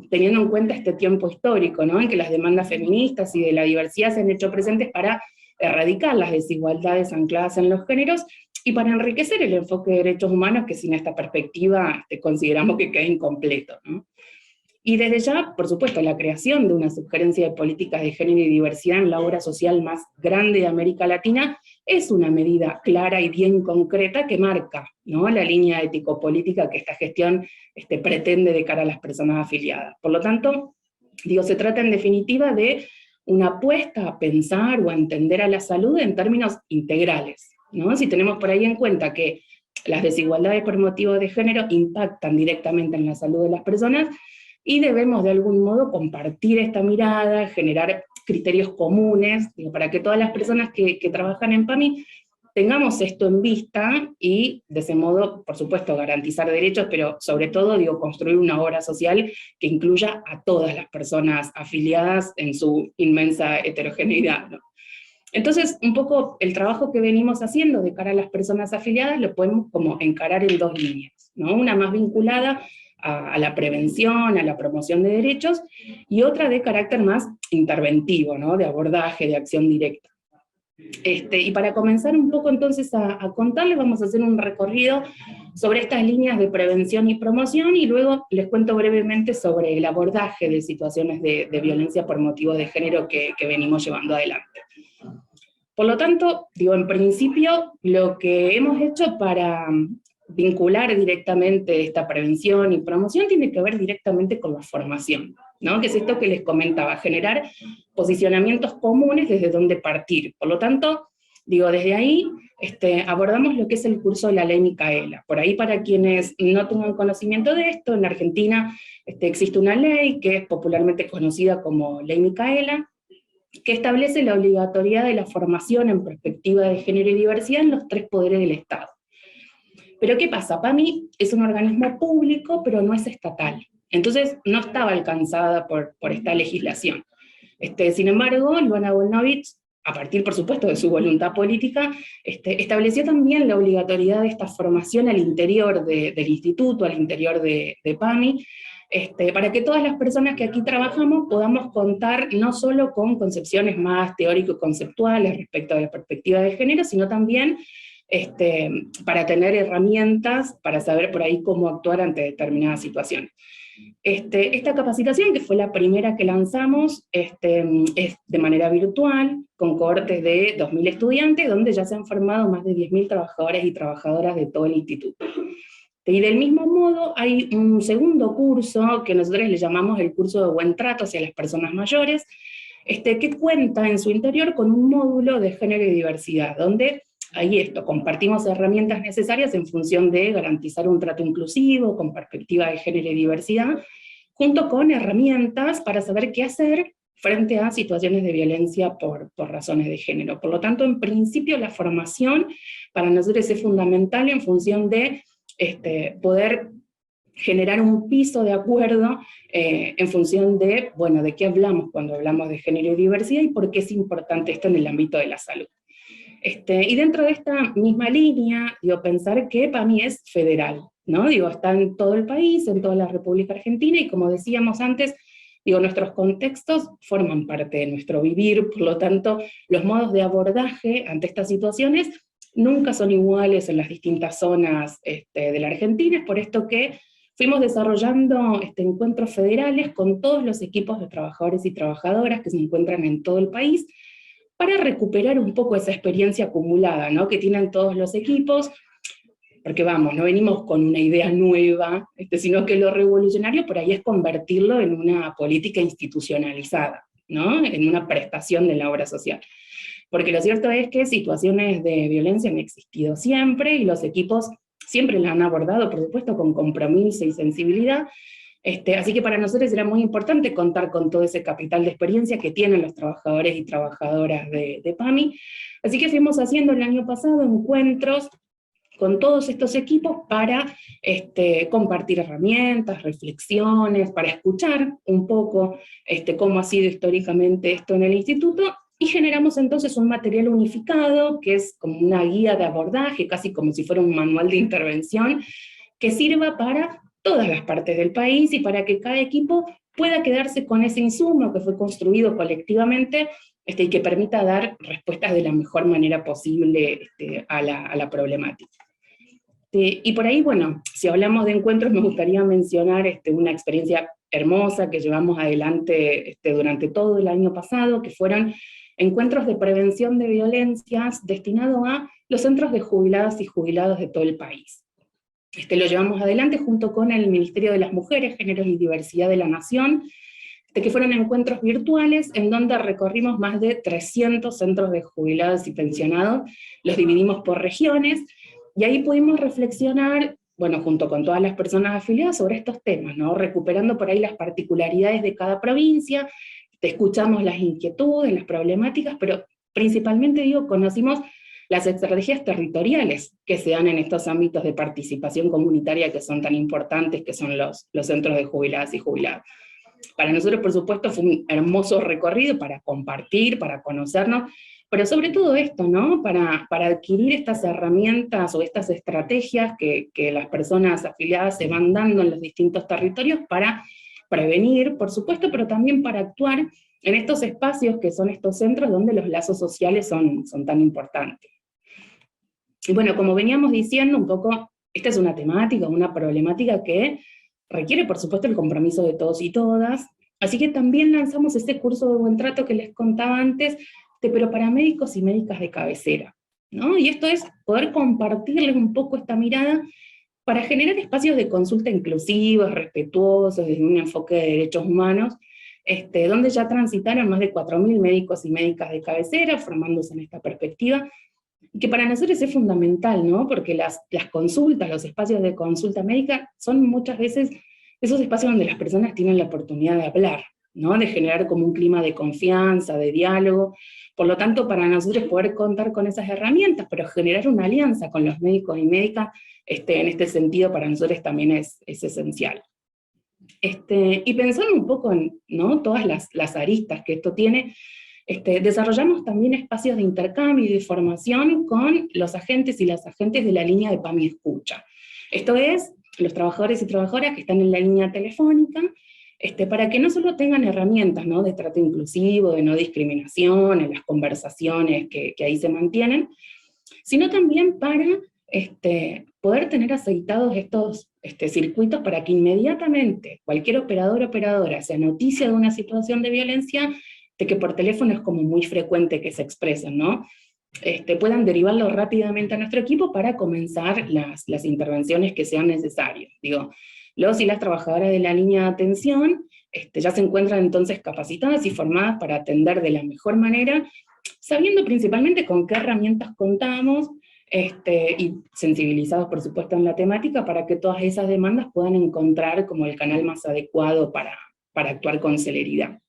D: teniendo en cuenta este tiempo histórico, ¿no? En que las demandas feministas y de la diversidad se han hecho presentes para erradicar las desigualdades ancladas en los géneros y para enriquecer el enfoque de derechos humanos, que sin esta perspectiva consideramos que queda incompleto, ¿no? Y desde ya, por supuesto, la creación de una subgerencia de políticas de género y diversidad en la obra social más grande de América Latina es una medida clara y bien concreta que marca, ¿no?, la línea ético-política que esta gestión pretende de cara a las personas afiliadas. Por lo tanto, se trata en definitiva de una apuesta a pensar o a entender a la salud en términos integrales, ¿no? Si tenemos por ahí en cuenta que las desigualdades por motivo de género impactan directamente en la salud de las personas, y debemos de algún modo compartir esta mirada, generar criterios comunes, digo, para que todas las personas que trabajan en PAMI tengamos esto en vista, y de ese modo, por supuesto, garantizar derechos, pero sobre todo, digo, construir una obra social que incluya a todas las personas afiliadas en su inmensa heterogeneidad, ¿no? Entonces, un poco el trabajo que venimos haciendo de cara a las personas afiliadas lo podemos como encarar en dos líneas, ¿no? Una más vinculada a la prevención, a la promoción de derechos, y otra de carácter más interventivo, ¿no? De abordaje, de acción directa. Y para comenzar un poco entonces a contarles, vamos a hacer un recorrido sobre estas líneas de prevención y promoción, y luego les cuento brevemente sobre el abordaje de situaciones de violencia por motivo de género que venimos llevando adelante. Por lo tanto, digo, en principio, lo que hemos hecho para vincular directamente esta prevención y promoción tiene que ver directamente con la formación, ¿no? Que es esto que les comentaba, generar posicionamientos comunes desde donde partir. Por lo tanto, digo, desde ahí abordamos lo que es el curso de la Ley Micaela. Por ahí, para quienes no tengan conocimiento de esto, en Argentina existe una ley que es popularmente conocida como Ley Micaela, que establece la obligatoriedad de la formación en perspectiva de género y diversidad en los 3 poderes del Estado. Pero ¿qué pasa? PAMI es un organismo público, pero no es estatal. Entonces no estaba alcanzada por esta legislación. Sin embargo, Luana Volnovich, a partir, por supuesto, de su voluntad política, estableció también la obligatoriedad de esta formación al interior del instituto, al interior de PAMI, para que todas las personas que aquí trabajamos podamos contar no solo con concepciones más teórico-conceptuales respecto a la perspectiva de género, sino también para tener herramientas para saber por ahí cómo actuar ante determinadas situaciones. Esta capacitación, que fue la primera que lanzamos, es de manera virtual, con cohortes de 2.000 estudiantes, donde ya se han formado más de 10.000 trabajadores y trabajadoras de todo el instituto. Y del mismo modo hay un segundo curso, que nosotros le llamamos el curso de buen trato hacia las personas mayores, que cuenta en su interior con un módulo de género y diversidad, donde ahí compartimos herramientas necesarias en función de garantizar un trato inclusivo, con perspectiva de género y diversidad, junto con herramientas para saber qué hacer frente a situaciones de violencia por razones de género. Por lo tanto, en principio, la formación para nosotros es fundamental en función de poder generar un piso de acuerdo en función de, bueno, de qué hablamos cuando hablamos de género y diversidad, y por qué es importante esto en el ámbito de la salud. Y dentro de esta misma línea, digo, pensar que PAMI es federal, ¿no? Digo, está en todo el país, en toda la República Argentina, y como decíamos antes, digo, nuestros contextos forman parte de nuestro vivir, por lo tanto, los modos de abordaje ante estas situaciones nunca son iguales en las distintas zonas de la Argentina. Es por esto que fuimos desarrollando encuentros federales con todos los equipos de trabajadores y trabajadoras que se encuentran en todo el país, para recuperar un poco esa experiencia acumulada, ¿no? Que tienen todos los equipos, porque vamos, no venimos con una idea nueva, sino que lo revolucionario por ahí es convertirlo en una política institucionalizada, ¿no? En una prestación de la obra social. Porque lo cierto es que situaciones de violencia han existido siempre, y los equipos siempre las han abordado, por supuesto, con compromiso y sensibilidad. Así que para nosotros era muy importante contar con todo ese capital de experiencia que tienen los trabajadores y trabajadoras de PAMI. Así que fuimos haciendo el año pasado encuentros con todos estos equipos para compartir herramientas, reflexiones, para escuchar un poco cómo ha sido históricamente esto en el instituto, y generamos entonces un material unificado, que es como una guía de abordaje, casi como si fuera un manual de intervención, que sirva para todas las partes del país, y para que cada equipo pueda quedarse con ese insumo que fue construido colectivamente, y que permita dar respuestas de la mejor manera posible a la problemática. Y por ahí, bueno, si hablamos de encuentros, me gustaría mencionar una experiencia hermosa que llevamos adelante durante todo el año pasado, que fueron encuentros de prevención de violencias destinados a los centros de jubiladas y jubilados de todo el país. Lo llevamos adelante junto con el Ministerio de las Mujeres, Géneros y Diversidad de la Nación, que fueron encuentros virtuales en donde recorrimos más de 300 centros de jubilados y pensionados, los dividimos por regiones, y ahí pudimos reflexionar, bueno, junto con todas las personas afiliadas sobre estos temas, ¿no? Recuperando por ahí las particularidades de cada provincia, escuchamos las inquietudes, las problemáticas, pero principalmente, digo, conocimos las estrategias territoriales que se dan en estos ámbitos de participación comunitaria que son tan importantes, que son los centros de jubiladas y jubilados. Para nosotros, por supuesto, fue un hermoso recorrido para compartir, para conocernos, pero sobre todo esto, ¿no? Para adquirir estas herramientas o estas estrategias que las personas afiliadas se van dando en los distintos territorios para prevenir, por supuesto, pero también para actuar en estos espacios que son estos centros donde los lazos sociales son tan importantes. Y bueno, como veníamos diciendo un poco, esta es una temática, una problemática que requiere, por supuesto, el compromiso de todos y todas, así que también lanzamos este curso de buen trato que les contaba antes, pero para médicos y médicas de cabecera, ¿no? Y esto es poder compartirles un poco esta mirada para generar espacios de consulta inclusivos, respetuosos, desde un enfoque de derechos humanos, donde ya transitaron más de 4.000 médicos y médicas de cabecera, formándose en esta perspectiva, que para nosotros es fundamental, ¿no? Porque las consultas, los espacios de consulta médica, son muchas veces esos espacios donde las personas tienen la oportunidad de hablar, ¿no? De generar como un clima de confianza, de diálogo. Por lo tanto, para nosotros poder contar con esas herramientas, pero generar una alianza con los médicos y médicas, en este sentido para nosotros también es esencial. Y pensando un poco en, ¿no?, todas las aristas que esto tiene, desarrollamos también espacios de intercambio y de formación con los agentes y las agentes de la línea de PAMI Escucha. Esto es, los trabajadores y trabajadoras que están en la línea telefónica, para que no solo tengan herramientas, ¿no?, de trato inclusivo, de no discriminación, en las conversaciones que ahí se mantienen, sino también para poder tener aceitados estos circuitos para que inmediatamente cualquier operador o operadora se noticia de una situación de violencia, de que por teléfono es como muy frecuente que se expresen, ¿no? Puedan derivarlo rápidamente a nuestro equipo para comenzar las intervenciones que sean necesarias. Digo, los y las trabajadoras de la línea de atención ya se encuentran entonces capacitadas y formadas para atender de la mejor manera, sabiendo principalmente con qué herramientas contamos, y sensibilizados por supuesto en la temática, para que todas esas demandas puedan encontrar como el canal más adecuado para actuar con celeridad.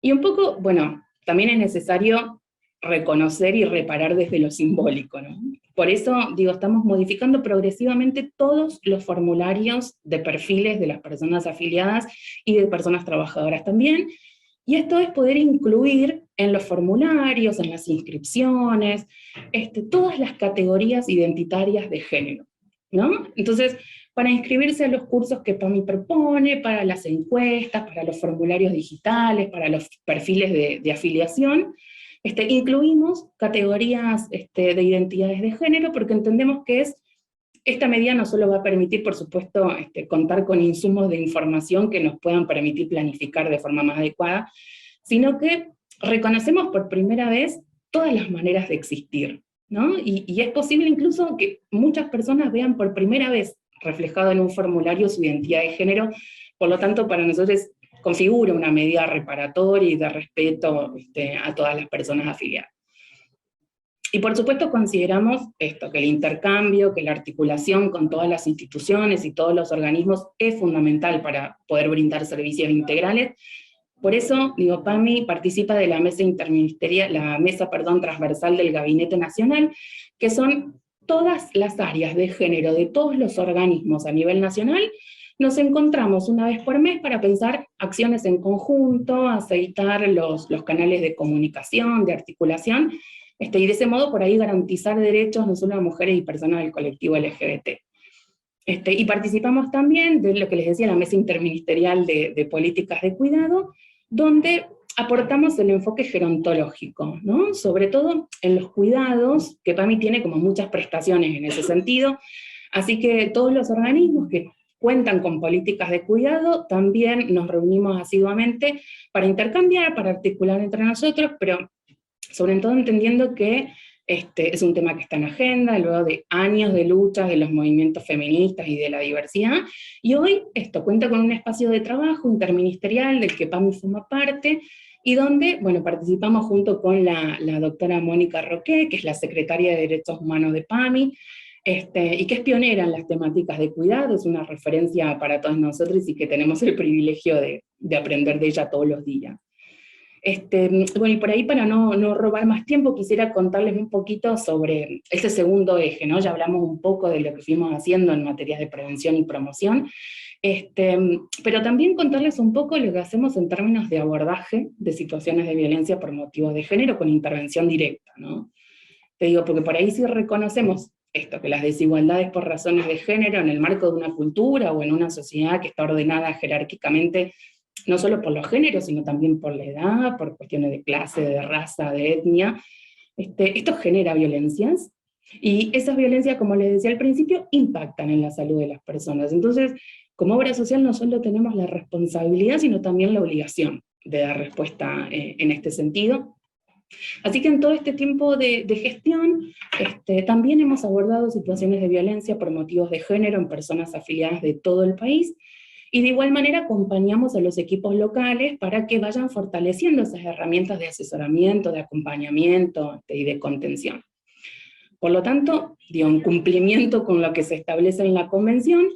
D: Y un poco, bueno, también es necesario reconocer y reparar desde lo simbólico, ¿no? Por eso, digo, estamos modificando progresivamente todos los formularios de perfiles de las personas afiliadas y de personas trabajadoras también, y esto es poder incluir en los formularios, en las inscripciones, todas las categorías identitarias de género, ¿no? Entonces, para inscribirse a los cursos que PAMI propone, para las encuestas, para los formularios digitales, para los perfiles de afiliación, incluimos categorías de identidades de género, porque entendemos que esta medida no solo va a permitir, por supuesto, contar con insumos de información que nos puedan permitir planificar de forma más adecuada, sino que reconocemos por primera vez todas las maneras de existir, ¿no? Y es posible incluso que muchas personas vean por primera vez reflejado en un formulario su identidad de género, por lo tanto para nosotros configura una medida reparatoria y de respeto a todas las personas afiliadas. Y por supuesto consideramos esto, que el intercambio, que la articulación con todas las instituciones y todos los organismos es fundamental para poder brindar servicios integrales. Por eso, digo, PAMI participa de la mesa interministerial, transversal del Gabinete Nacional, que son todas las áreas de género de todos los organismos a nivel nacional. Nos encontramos una vez por mes para pensar acciones en conjunto, aceitar los canales de comunicación, de articulación, y de ese modo por ahí garantizar derechos no solo a mujeres y personas del colectivo LGBT. Y participamos también de lo que les decía, la mesa interministerial de políticas de cuidado, donde aportamos el enfoque gerontológico, ¿no? Sobre todo en los cuidados, que PAMI tiene como muchas prestaciones en ese sentido, así que todos los organismos que cuentan con políticas de cuidado, también nos reunimos asiduamente para intercambiar, para articular entre nosotros, pero sobre todo entendiendo que Es un tema que está en agenda, luego de años de lucha de los movimientos feministas y de la diversidad, y hoy esto cuenta con un espacio de trabajo interministerial del que PAMI forma parte, y donde, bueno, participamos junto con la doctora Mónica Roqué, que es la secretaria de Derechos Humanos de PAMI, y que es pionera en las temáticas de cuidado, es una referencia para todos nosotros y que tenemos el privilegio de aprender de ella todos los días. Bueno, y por ahí, para no robar más tiempo, quisiera contarles un poquito sobre ese segundo eje, ¿no? Ya hablamos un poco de lo que fuimos haciendo en materia de prevención y promoción, pero también contarles un poco lo que hacemos en términos de abordaje de situaciones de violencia por motivos de género con intervención directa, ¿no? Te digo, porque por ahí sí reconocemos esto, que las desigualdades por razones de género en el marco de una cultura o en una sociedad que está ordenada jerárquicamente, no solo por los géneros, sino también por la edad, por cuestiones de clase, de raza, de etnia, esto genera violencias, y esas violencias, como les decía al principio, impactan en la salud de las personas. Entonces, como obra social no solo tenemos la responsabilidad, sino también la obligación de dar respuesta en este sentido. Así que en todo este tiempo de gestión, también hemos abordado situaciones de violencia por motivos de género en personas afiliadas de todo el país, y de igual manera acompañamos a los equipos locales para que vayan fortaleciendo esas herramientas de asesoramiento, de acompañamiento y de contención. Por lo tanto, en cumplimiento con lo que se establece en la Convención,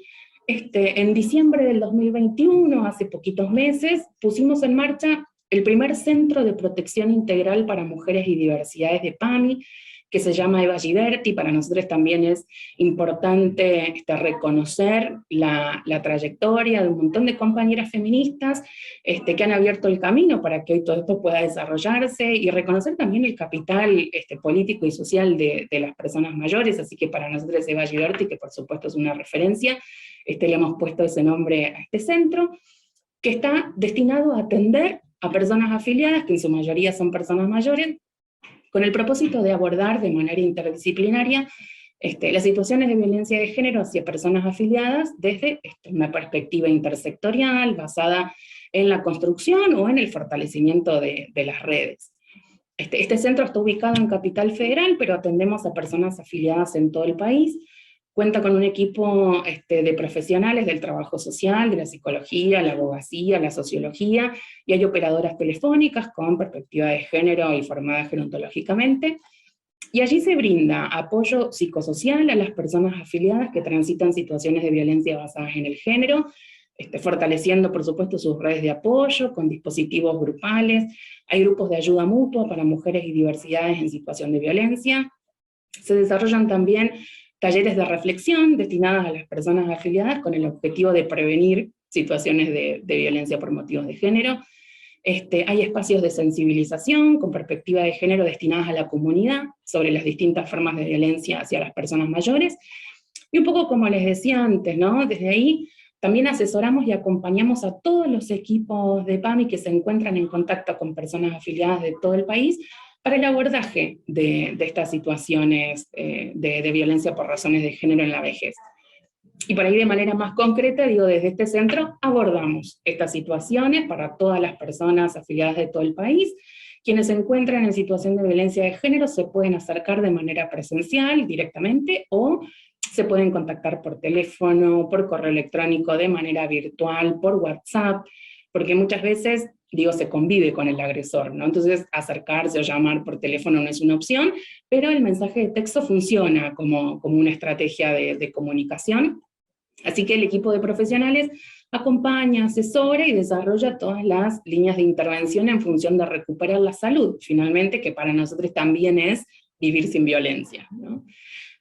D: en diciembre del 2021, hace poquitos meses, pusimos en marcha el primer Centro de Protección Integral para Mujeres y Diversidades de PAMI, que se llama Eva Giberti. Para nosotros también es importante reconocer la trayectoria de un montón de compañeras feministas que han abierto el camino para que hoy todo esto pueda desarrollarse, y reconocer también el capital político y social de las personas mayores. Así que para nosotros Eva Giberti, que por supuesto es una referencia, le hemos puesto ese nombre a este centro, que está destinado a atender a personas afiliadas, que en su mayoría son personas mayores, con el propósito de abordar de manera interdisciplinaria las situaciones de violencia de género hacia personas afiliadas desde una perspectiva intersectorial, basada en la construcción o en el fortalecimiento de las redes. Este centro está ubicado en Capital Federal, pero atendemos a personas afiliadas en todo el país. Cuenta con un equipo de profesionales del trabajo social, de la psicología, la abogacía, la sociología, y hay operadoras telefónicas con perspectiva de género y formadas gerontológicamente. Y allí se brinda apoyo psicosocial a las personas afiliadas que transitan situaciones de violencia basadas en el género, fortaleciendo por supuesto sus redes de apoyo, con dispositivos grupales. Hay grupos de ayuda mutua para mujeres y diversidades en situación de violencia. Se desarrollan también talleres de reflexión destinados a las personas afiliadas con el objetivo de prevenir situaciones de violencia por motivos de género. Hay espacios de sensibilización con perspectiva de género destinadas a la comunidad sobre las distintas formas de violencia hacia las personas mayores. Y un poco como les decía antes, ¿no? Desde ahí también asesoramos y acompañamos a todos los equipos de PAMI que se encuentran en contacto con personas afiliadas de todo el país, para el abordaje de estas situaciones de violencia por razones de género en la vejez. Y por ahí de manera más concreta, desde este centro abordamos estas situaciones para todas las personas afiliadas de todo el país. Quienes se encuentran en situación de violencia de género se pueden acercar de manera presencial directamente, o se pueden contactar por teléfono, por correo electrónico, de manera virtual, por WhatsApp, porque muchas veces se convive con el agresor, ¿no? Entonces acercarse o llamar por teléfono no es una opción, pero el mensaje de texto funciona como una estrategia de comunicación. Así que el equipo de profesionales acompaña, asesora y desarrolla todas las líneas de intervención en función de recuperar la salud, finalmente, que para nosotros también es vivir sin violencia, ¿no?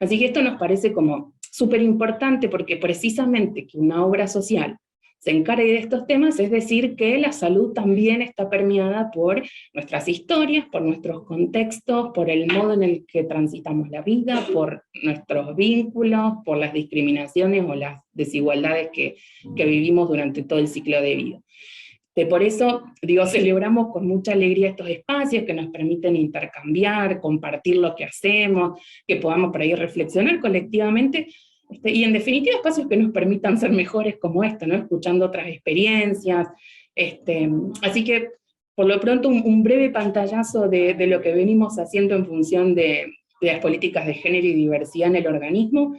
D: Así que esto nos parece como súper importante, porque precisamente que una obra social se encargue de estos temas, es decir, que la salud también está permeada por nuestras historias, por nuestros contextos, por el modo en el que transitamos la vida, por nuestros vínculos, por las discriminaciones o las desigualdades que vivimos durante todo el ciclo de vida. Por eso, celebramos con mucha alegría estos espacios que nos permiten intercambiar, compartir lo que hacemos, que podamos por ahí reflexionar colectivamente, y en definitiva espacios que nos permitan ser mejores como ¿no? Escuchando otras experiencias. Así que, por lo pronto, un breve pantallazo de lo que venimos haciendo en función de de las políticas de género y diversidad en el organismo.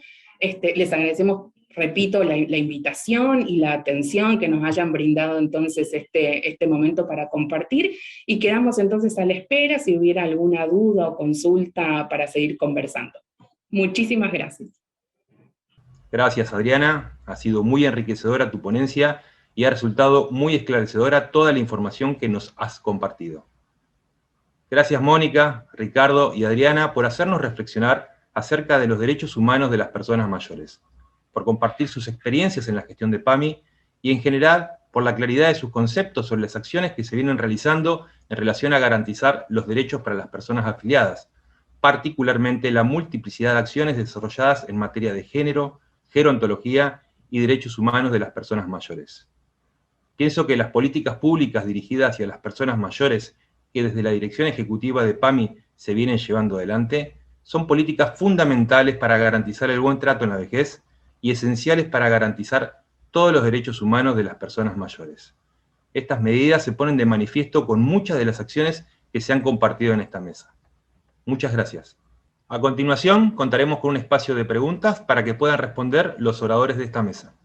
D: Les agradecemos, repito, la invitación y la atención que nos hayan brindado entonces este momento para compartir, y quedamos entonces a la espera si hubiera alguna duda o consulta para seguir conversando. Muchísimas gracias.
A: Gracias, Adriana. Ha sido muy enriquecedora tu ponencia y ha resultado muy esclarecedora toda la información que nos has compartido. Gracias, Mónica, Ricardo y Adriana, por hacernos reflexionar acerca de los derechos humanos de las personas mayores, por compartir sus experiencias en la gestión de PAMI y, en general, por la claridad de sus conceptos sobre las acciones que se vienen realizando en relación a garantizar los derechos para las personas afiliadas, particularmente la multiplicidad de acciones desarrolladas en materia de género, gerontología y derechos humanos de las personas mayores. Pienso que las políticas públicas dirigidas hacia las personas mayores que desde la Dirección Ejecutiva de PAMI se vienen llevando adelante son políticas fundamentales para garantizar el buen trato en la vejez y esenciales para garantizar todos los derechos humanos de las personas mayores. Estas medidas se ponen de manifiesto con muchas de las acciones que se han compartido en esta mesa. Muchas gracias. A continuación, contaremos con un espacio de preguntas para que puedan responder los oradores de esta mesa.